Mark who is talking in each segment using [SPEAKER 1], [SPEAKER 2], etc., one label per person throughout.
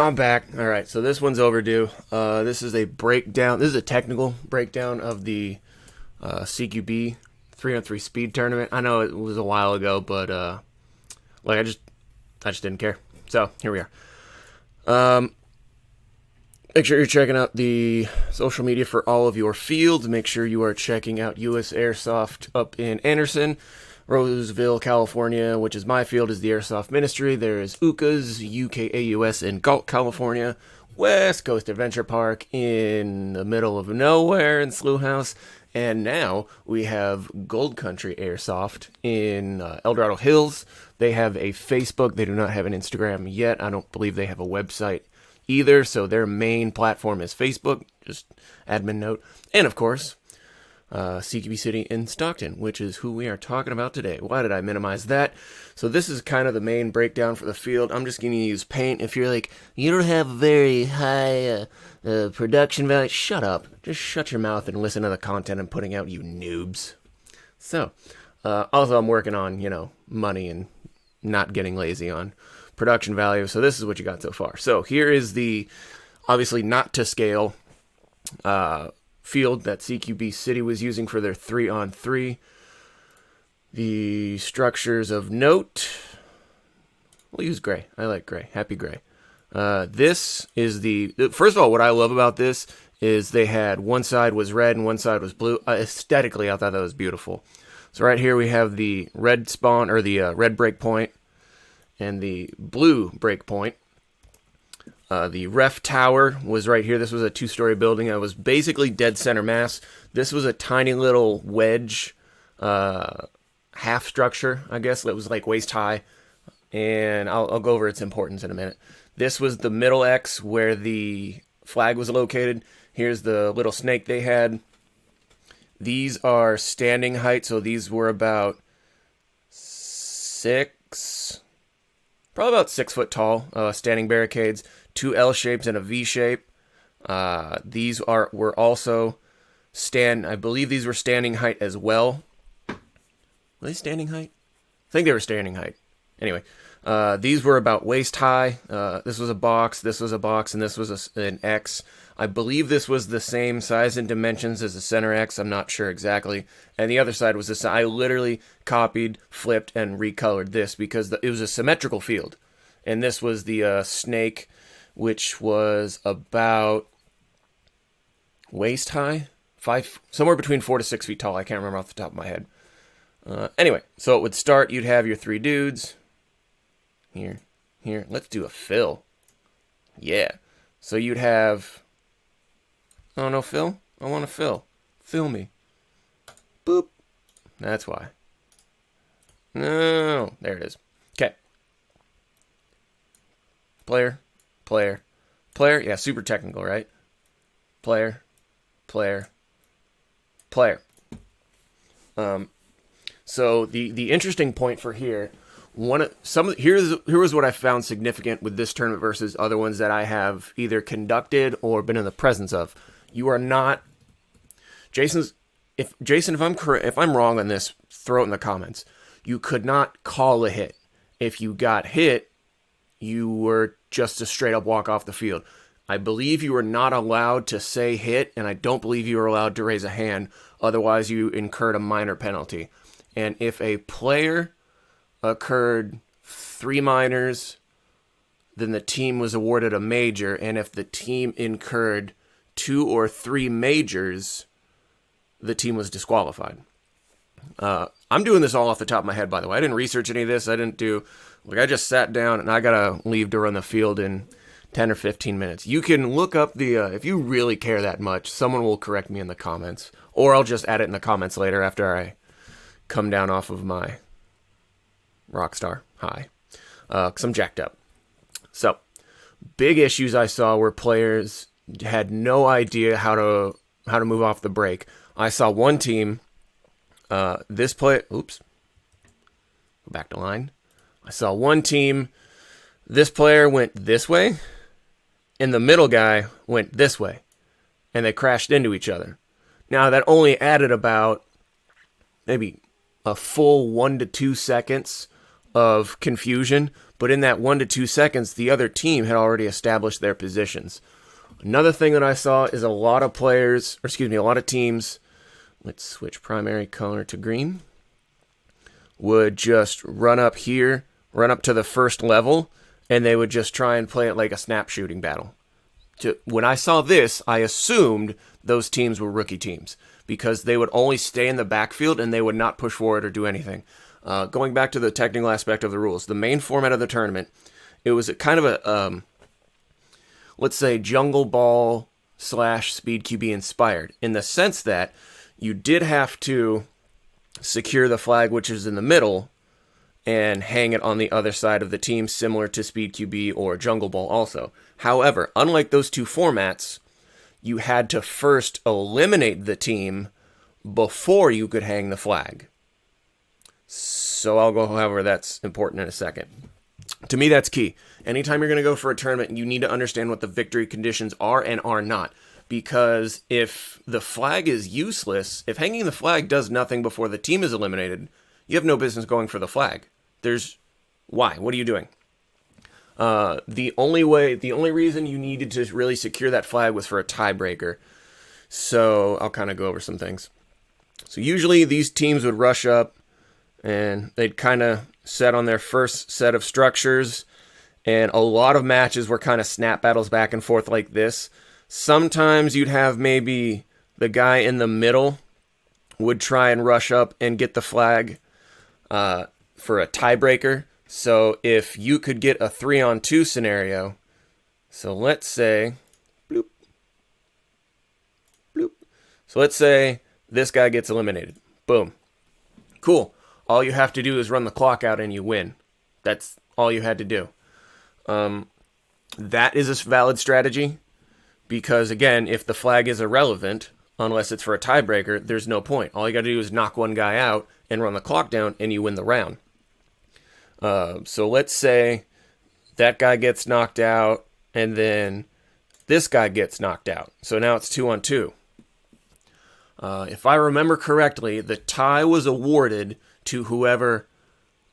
[SPEAKER 1] I'm back. All right, so this one's overdue. This is a breakdown. This is a technical breakdown of the CQB 3-on-3 speed tournament. I know it was a while ago, but I just didn't care. So here we are. Make sure you're checking out the social media for all of your fields. Make sure you are checking out US Airsoft up in Anderson, Roseville, California, which is my field, is the Airsoft Ministry. There is UCA's, UKAUS in Galt, California, West Coast Adventure Park in the middle of nowhere in Slough House, and now we have Gold Country Airsoft in El Dorado Hills. They have a Facebook. They do not have an Instagram yet. I don't believe they have a website either, so their main platform is Facebook, just admin note. And of course, CQB City in Stockton, which is who we are talking about today. Why did I minimize that? So this is kind of the main breakdown for the field. I'm just going to use paint. If you're like, you don't have very high production value, shut up. Just shut your mouth and listen to the content I'm putting out, you noobs. So, also I'm working on, money and not getting lazy on production value. So this is what you got so far. So here is the, obviously not to scale, field that CQB City was using for their 3-on-3. The structures of note, we'll use gray. I like gray. Happy gray. This is first of all, what I love about this is they had one side was red and one side was blue. Aesthetically, I thought that was beautiful. So right here we have the red spawn, or the red break point, and the blue break point. The ref tower was right here. This was a 2-story building. I was basically dead center mass. This was a tiny little wedge half structure, I guess. It was like waist high. And I'll go over its importance in a minute. This was the middle X where the flag was located. Here's the little snake they had. These are standing height. So these were about probably about 6 foot tall, standing barricades. 2 L shapes and a V shape. These were also I believe these were standing height as well. Were they standing height? I think they were standing height. Anyway, these were about waist high. This was a box, this was a box, and this was an X. I believe this was the same size and dimensions as the center X. I'm not sure exactly. And the other side was this. I literally copied, flipped, and recolored this because it was a symmetrical field. And this was the snake, which was about waist high, somewhere between 4 to 6 feet tall. I can't remember off the top of my head. Anyway, so it would start. You'd have your 3 dudes. Here. Let's do a fill. Yeah. So you'd have. Oh no, fill. I want to fill. Fill me. Boop. That's why. No, there it is. Okay. Player. Yeah, super technical, right? Player. So the interesting point for here, here was what I found significant with this tournament versus other ones that I have either conducted or been in the presence of. You are not, if I'm wrong on this, throw it in the comments. You could not call a hit. If you got hit, you were just a straight up walk off the field. I believe you were not allowed to say hit, and I don't believe you were allowed to raise a hand. Otherwise, you incurred a minor penalty. And if a player occurred 3 minors, then the team was awarded a major. And if the team incurred 2 or 3 majors, the team was disqualified. I'm doing this all off the top of my head, by the way. I didn't research any of this. I just sat down and I gotta leave to run the field in 10 or 15 minutes. You can look up if you really care that much, someone will correct me in the comments. Or I'll just add it in the comments later after I come down off of my rockstar high. Because I'm jacked up. So, big issues I saw were players had no idea how to move off the break. I saw one team, go back to line. I saw one team, this player went this way, and the middle guy went this way, and they crashed into each other. Now, that only added about maybe a full 1 to 2 seconds of confusion, but in that 1 to 2 seconds, the other team had already established their positions. Another thing that I saw is a lot of teams, let's switch primary color to green, would just run up here, run up to the first level, and they would just try and play it like a snap shooting battle. When I saw this, I assumed those teams were rookie teams because they would only stay in the backfield and they would not push forward or do anything. Going back to the technical aspect of the rules, the main format of the tournament, it was kind of a, let's say, jungle ball / speed QB inspired, in the sense that you did have to secure the flag, which is in the middle, and hang it on the other side of the team, similar to Speed QB or Jungle Ball also. However, unlike those two formats, you had to first eliminate the team before you could hang the flag. So I'll go however that's important in a second. To me, that's key. Anytime you're going to go for a tournament, you need to understand what the victory conditions are and are not. Because if the flag is useless, if hanging the flag does nothing before the team is eliminated, you have no business going for the flag. Why? What are you doing? The only reason you needed to really secure that flag was for a tiebreaker. So I'll kind of go over some things. So usually these teams would rush up and they'd kind of set on their first set of structures. And a lot of matches were kind of snap battles back and forth like this. Sometimes you'd have maybe the guy in the middle would try and rush up and get the flag for a tiebreaker. So if you could get a 3-on-2 scenario, so let's say, bloop, bloop. So let's say this guy gets eliminated. Boom. Cool. All you have to do is run the clock out and you win. That's all you had to do. That is a valid strategy because, again, if the flag is irrelevant, unless it's for a tiebreaker, there's no point. All you got to do is knock one guy out and run the clock down and you win the round. So let's say that guy gets knocked out and then this guy gets knocked out. So now it's 2-on-2. If I remember correctly, the tie was awarded to whoever,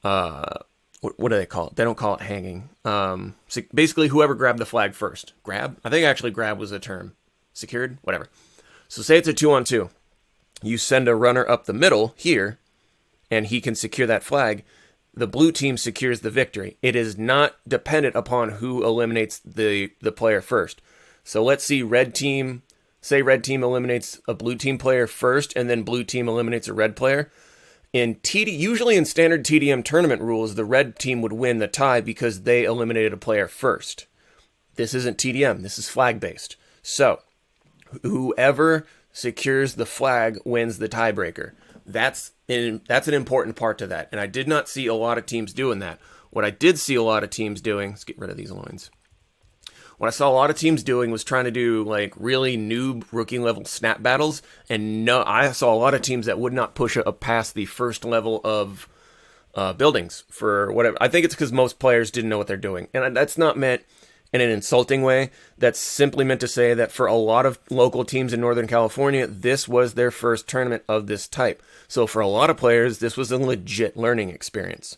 [SPEAKER 1] what do they call it? They don't call it hanging. So basically whoever grabbed the flag first. Grab? I think actually grab was the term. Secured? Whatever. So say it's a 2-on-2. You send a runner up the middle here and he can secure that flag. The blue team secures the victory. It is not dependent upon who eliminates the player first. So let's see red team eliminates a blue team player first and then blue team eliminates a red player. Usually in standard TDM tournament rules, the red team would win the tie because they eliminated a player first. This isn't TDM. This is flag based. So whoever secures the flag wins the tiebreaker. That's an important part to that. And I did not see a lot of teams doing that. What I did see a lot of teams doing, let's get rid of these lines. What I saw a lot of teams doing was trying to do like really noob rookie level snap battles. And no, I saw a lot of teams that would not push past the first level of buildings for whatever. I think it's because most players didn't know what they're doing. And that's not meant in an insulting way. That's simply meant to say that for a lot of local teams in Northern California, this was their first tournament of this type. So for a lot of players, this was a legit learning experience.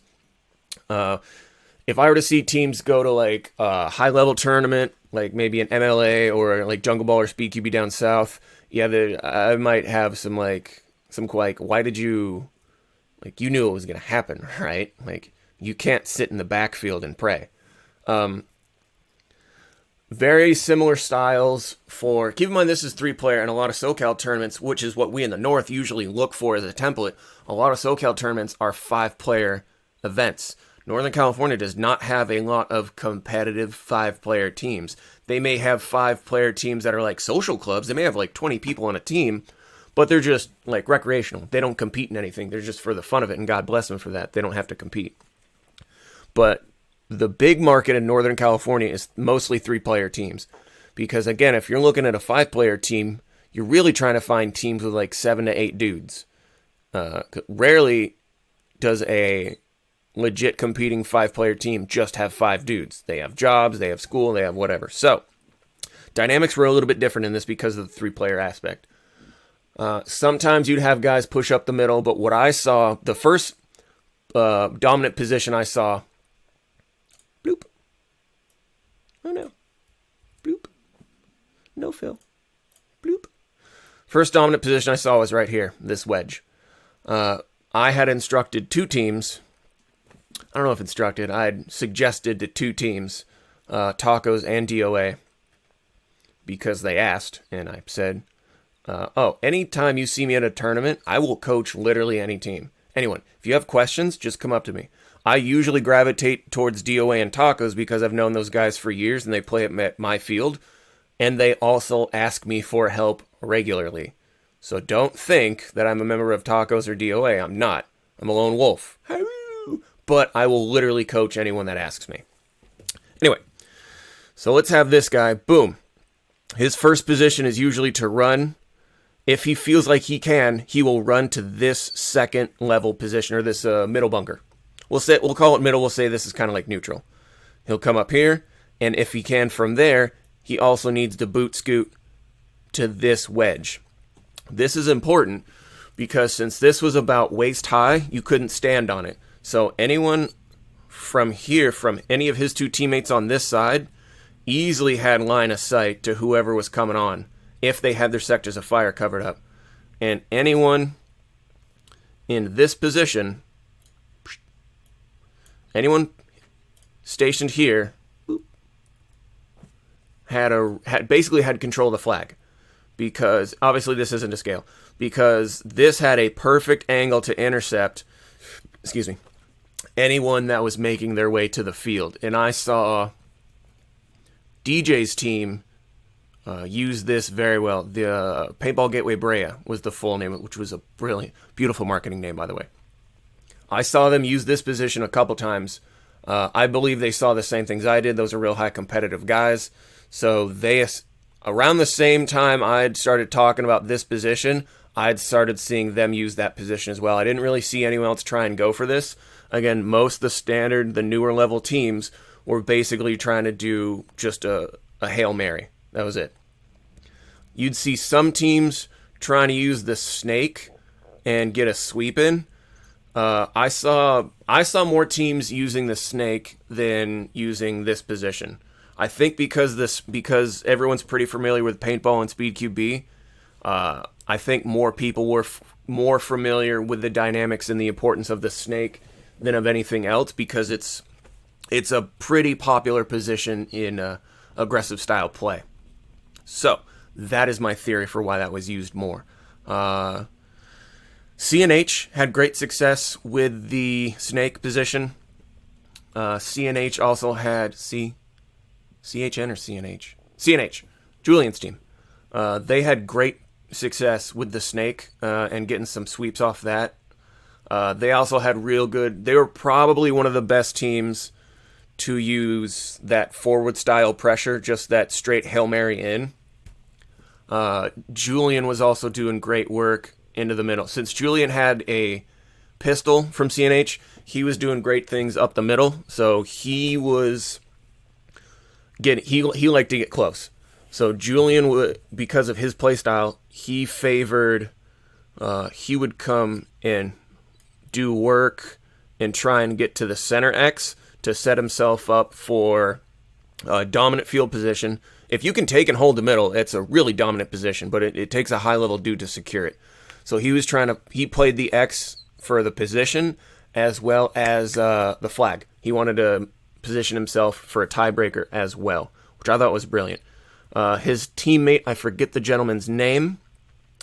[SPEAKER 1] If I were to see teams go to like a high-level tournament, like maybe an MLA or like Jungle Ball or Speed QB down south, yeah, I might have some why did you, like, you knew it was going to happen, right? Like, you can't sit in the backfield and pray. Very similar styles keep in mind this is 3-player and a lot of SoCal tournaments, which is what we in the North usually look for as a template. A lot of SoCal tournaments are 5-player events. Northern California does not have a lot of competitive 5-player teams. They may have 5-player teams that are like social clubs. They may have like 20 people on a team, but they're just like recreational. They don't compete in anything. They're just for the fun of it, and God bless them for that. They don't have to compete. But the big market in Northern California is mostly 3-player teams. Because again, if you're looking at a 5-player team, you're really trying to find teams with like 7 to 8 dudes. Rarely does a legit competing 5-player team just have 5 dudes. They have jobs, they have school, they have whatever. So dynamics were a little bit different in this because of the 3-player aspect. Sometimes you'd have guys push up the middle, but what I saw, the first dominant position I saw Oh no. Bloop. No fill. Bloop. First dominant position I saw was right here, this wedge. I had instructed two teams. I don't know if instructed. I had suggested to two teams, Tacos and DOA, because they asked, and I said, anytime you see me at a tournament, I will coach literally any team. Anyone. If you have questions, just come up to me. I usually gravitate towards DOA and Tacos because I've known those guys for years and they play at my field. And they also ask me for help regularly. So don't think that I'm a member of Tacos or DOA. I'm not. I'm a lone wolf. But I will literally coach anyone that asks me. Anyway, so let's have this guy. Boom. His first position is usually to run. If he feels like he can, he will run to this second level position, or this middle bunker. We'll call it middle. We'll say this is kind of like neutral. He'll come up here, and if he can from there, he also needs to boot scoot to this wedge. This is important because since this was about waist high, you couldn't stand on it. So anyone from here, from any of his two teammates on this side, easily had line of sight to whoever was coming on if they had their sectors of fire covered up. And anyone in this position, anyone stationed here, basically had control of the flag, because obviously this isn't to scale, because this had a perfect angle to intercept, anyone that was making their way to the field. And I saw DJ's team use this very well. The Paintball Gateway Brea was the full name, which was a brilliant, beautiful marketing name, by the way. I saw them use this position a couple times. I believe they saw the same things I did. Those are real high competitive guys. So they, around the same time I'd started talking about this position, I'd started seeing them use that position as well. I didn't really see anyone else try and go for this. Again, most of the standard, the newer level teams were basically trying to do just a Hail Mary. That was it. You'd see some teams trying to use the snake and get a sweep in. I saw more teams using the snake than using this position. I think because everyone's pretty familiar with paintball and speed QB, I think more people were more familiar with the dynamics and the importance of the snake than of anything else, because it's a pretty popular position in aggressive style play. So that is my theory for why that was used more. CNH had great success with the snake position. CNH also had CHN or CNH? CNH, Julian's team. They had great success with the snake and getting some sweeps off that. They also had they were probably one of the best teams to use that forward style pressure, just that straight Hail Mary in. Julian was also doing great work into the middle. Since Julian had a pistol from CNH, he was doing great things up the middle. So he liked to get close. So Julian would, because of his play style, he would come and do work and try and get to the center X to set himself up for a dominant field position. If you can take and hold the middle, it's a really dominant position, but it takes a high-level dude to secure it. So he played the X for the position as well as the flag. He wanted to position himself for a tiebreaker as well, which I thought was brilliant. His teammate, I forget the gentleman's name,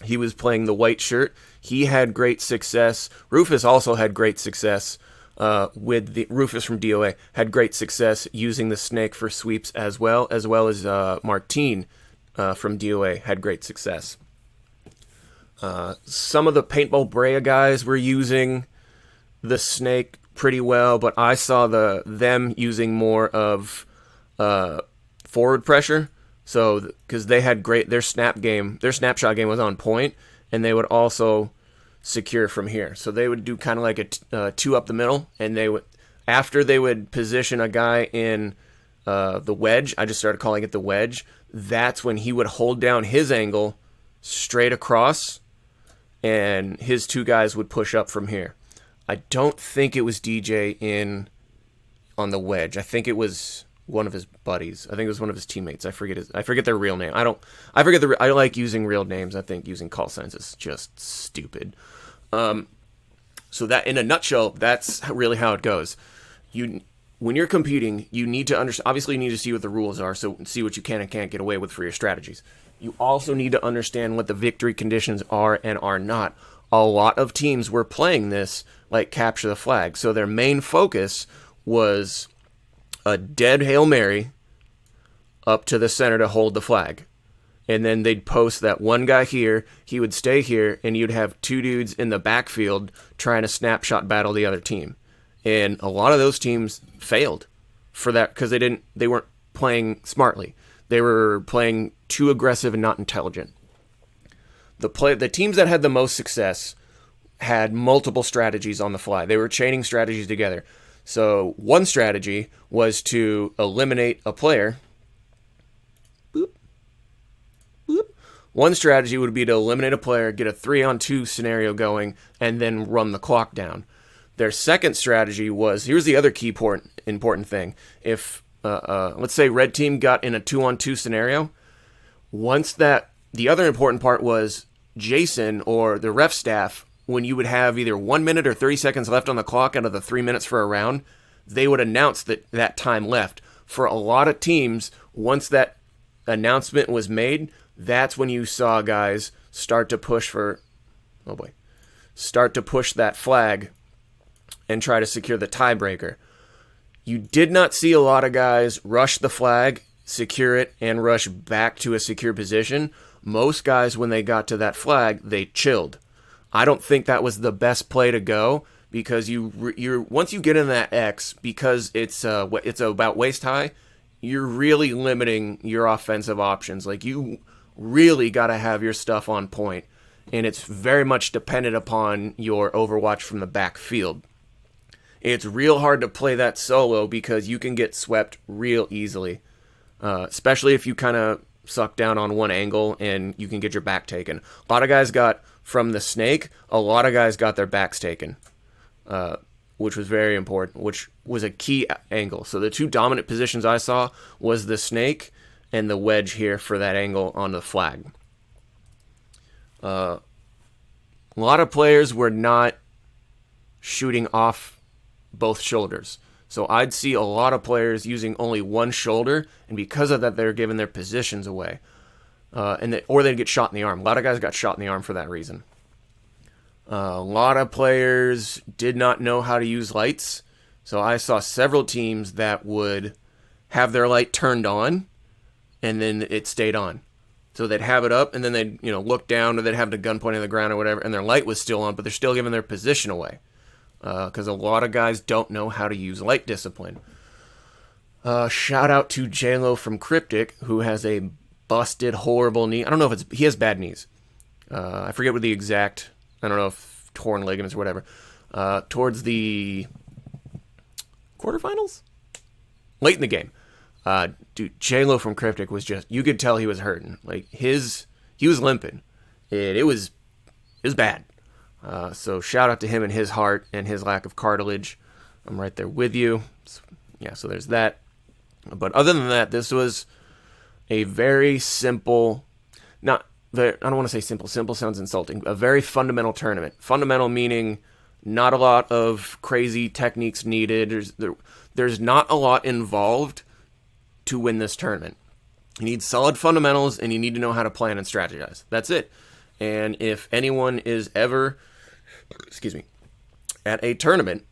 [SPEAKER 1] he was playing the white shirt. He had great success. Rufus also had great success Rufus from DOA had great success using the snake for sweeps as well as Martine from DOA had great success. Some of the Paintball Brea guys were using the snake pretty well, but I saw them using more of forward pressure. So, because they had their snapshot game was on point, and they would also secure from here. So they would do kind of like a two up the middle, and after they would position a guy in the wedge, I just started calling it the wedge, that's when he would hold down his angle straight across, and his two guys would push up from here. I don't think it was DJ on the wedge. I think it was one of his buddies. I think it was one of his teammates. I forget their real name. I like using real names. I think using call signs is just stupid. So that, in a nutshell, that's really how it goes. When you're competing, you need to understand. Obviously, you need to see what the rules are, so see what you can and can't get away with for your strategies. You also need to understand what the victory conditions are and are not. A lot of teams were playing this like capture the flag, so their main focus was a dead Hail Mary up to the center to hold the flag. And then they'd post that one guy here, he would stay here, and you'd have two dudes in the backfield trying to snapshot battle the other team. And a lot of those teams failed for that because they weren't playing smartly. They were playing too aggressive and not intelligent. The teams that had the most success had multiple strategies on the fly. They were chaining strategies together. So one strategy was to eliminate a player. Boop. Boop. One strategy would be to eliminate a player, get a 3-on-2 scenario going, and then run the clock down. Their second strategy was, here's the other key important thing. If, let's say red team got in a 2-on-2 scenario, the other important part was Jason or the ref staff, when you would have either 1 minute or 30 seconds left on the clock out of the 3 minutes for a round, they would announce that time left. For a lot of teams, once that announcement was made, that's when you saw guys start to push that flag and try to secure the tiebreaker. You did not see a lot of guys rush the flag, secure it, and rush back to a secure position. Most guys, when they got to that flag, they chilled. I don't think that was the best play to go because once you get in that X, because it's about waist high, you're really limiting your offensive options. Like, you really got to have your stuff on point, and it's very much dependent upon your overwatch from the backfield. It's real hard to play that solo because you can get swept real easily, especially if you kind of suck down on one angle and you can get your back taken. A lot of guys got from the snake, a lot of guys got their backs taken, which was very important, which was a key angle. So the two dominant positions I saw was the snake and the wedge here for that angle on the flag. A lot of players were not shooting off both shoulders. So I'd see a lot of players using only one shoulder, and because of that, they're giving their positions away. Or they'd get shot in the arm. A lot of guys got shot in the arm for that reason. A lot of players did not know how to use lights. So I saw several teams that would have their light turned on, and then it stayed on. So they'd have it up, and then they'd look down, or they'd have the gun pointing at the ground or whatever, and their light was still on, but they're still giving their position away. Because a lot of guys don't know how to use light discipline. Shout out to J-Lo from Cryptic, who has a busted, horrible knee. I don't know if he has bad knees. I forget what the exact, I don't know if torn ligaments or whatever. Towards the quarterfinals? Late in the game. Dude, J-Lo from Cryptic was just, you could tell he was hurting. Like, he was limping. It was bad. So shout out to him and his heart and his lack of cartilage. I'm right there with you. So there's that. But other than that, this was a very simple, I don't want to say simple. Simple sounds insulting. A very fundamental tournament. Fundamental meaning not a lot of crazy techniques needed. There's not a lot involved to win this tournament. You need solid fundamentals, and you need to know how to plan and strategize. That's it. And if anyone is ever, at a tournament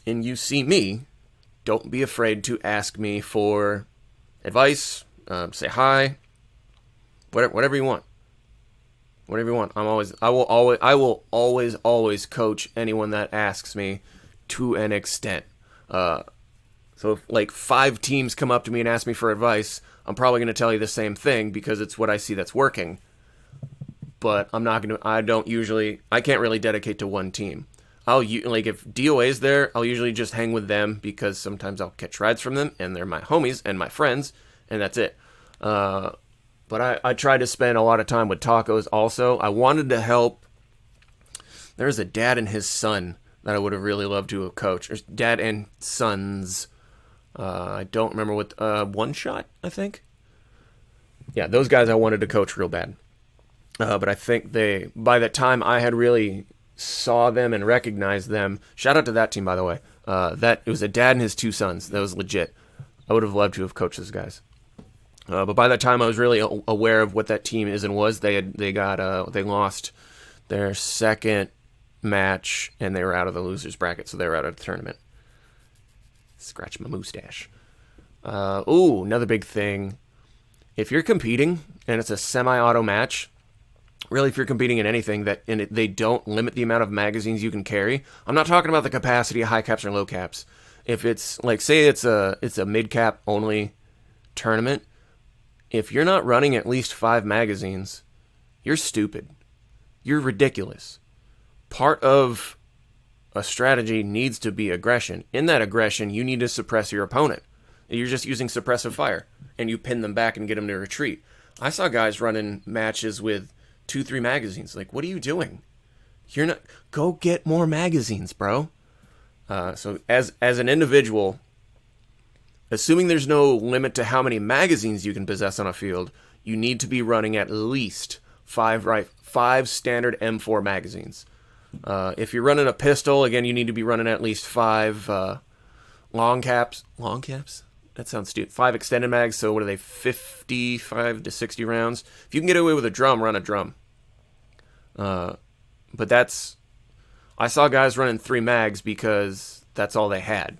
[SPEAKER 1] and you see me, don't be afraid to ask me for advice, say hi, whatever you want. Whatever you want. I will always coach anyone that asks me to an extent. So if like 5 teams come up to me and ask me for advice, I'm probably going to tell you the same thing because it's what I see that's working. But I can't really dedicate to one team. If DOA's there, I'll usually just hang with them because sometimes I'll catch rides from them and they're my homies and my friends, and that's it. But I tried to spend a lot of time with Tacos also. I wanted to help. There's a dad and his son that I would have really loved to have coached. There's dad and sons. I don't remember what, One Shot, I think. Yeah, those guys I wanted to coach real bad. But I think by the time I had really saw them and recognized them, shout out to that team, by the way. It was a dad and his two sons. That was legit. I would have loved to have coached those guys. But by that time, I was really aware of what that team is and was. They lost their second match and they were out of the losers bracket, so they were out of the tournament. Scratch my mustache. Another big thing. If you're competing and it's a semi-auto match, really, if you're competing in anything they don't limit the amount of magazines you can carry. I'm not talking about the capacity of high caps or low caps. If it's like, say it's a mid cap only tournament, if you're not running at least 5 magazines, you're stupid. You're ridiculous. Part of a strategy needs to be aggression. In that aggression, you need to suppress your opponent. You're just using suppressive fire, and you pin them back and get them to retreat. I saw guys running matches with 2-3 magazines. Like, what are you doing? You're not. Go get more magazines, bro. So as an individual, assuming there's no limit to how many magazines you can possess on a field, you need to be running at least 5 standard M4 magazines. If you're running a pistol, again, you need to be running at least 5 long caps. Long caps? That sounds stupid. 5 extended mags, so what are they, 55 to 60 rounds? If you can get away with a drum, run a drum. But I saw guys running 3 mags because that's all they had.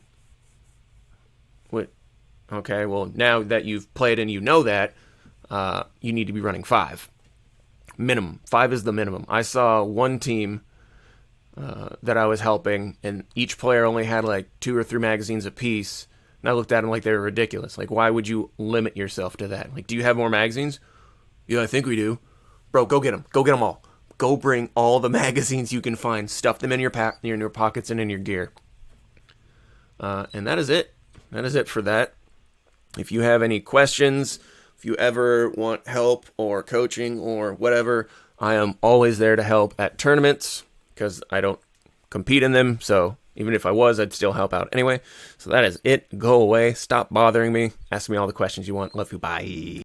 [SPEAKER 1] What? Okay, well, now that you've played and you know that, you need to be running 5. Minimum. 5 is the minimum. I saw one team that I was helping, and each player only had like 2 or 3 magazines apiece. And I looked at them like they were ridiculous. Like, why would you limit yourself to that? Like, do you have more magazines? Yeah, I think we do. Bro, go get them. Go get them all. Go bring all the magazines you can find. Stuff them in your pockets and in your gear. And that is it. That is it for that. If you have any questions, if you ever want help or coaching or whatever, I am always there to help at tournaments because I don't compete in them. So even if I was, I'd still help out anyway. So that is it. Go away. Stop bothering me. Ask me all the questions you want. Love you. Bye.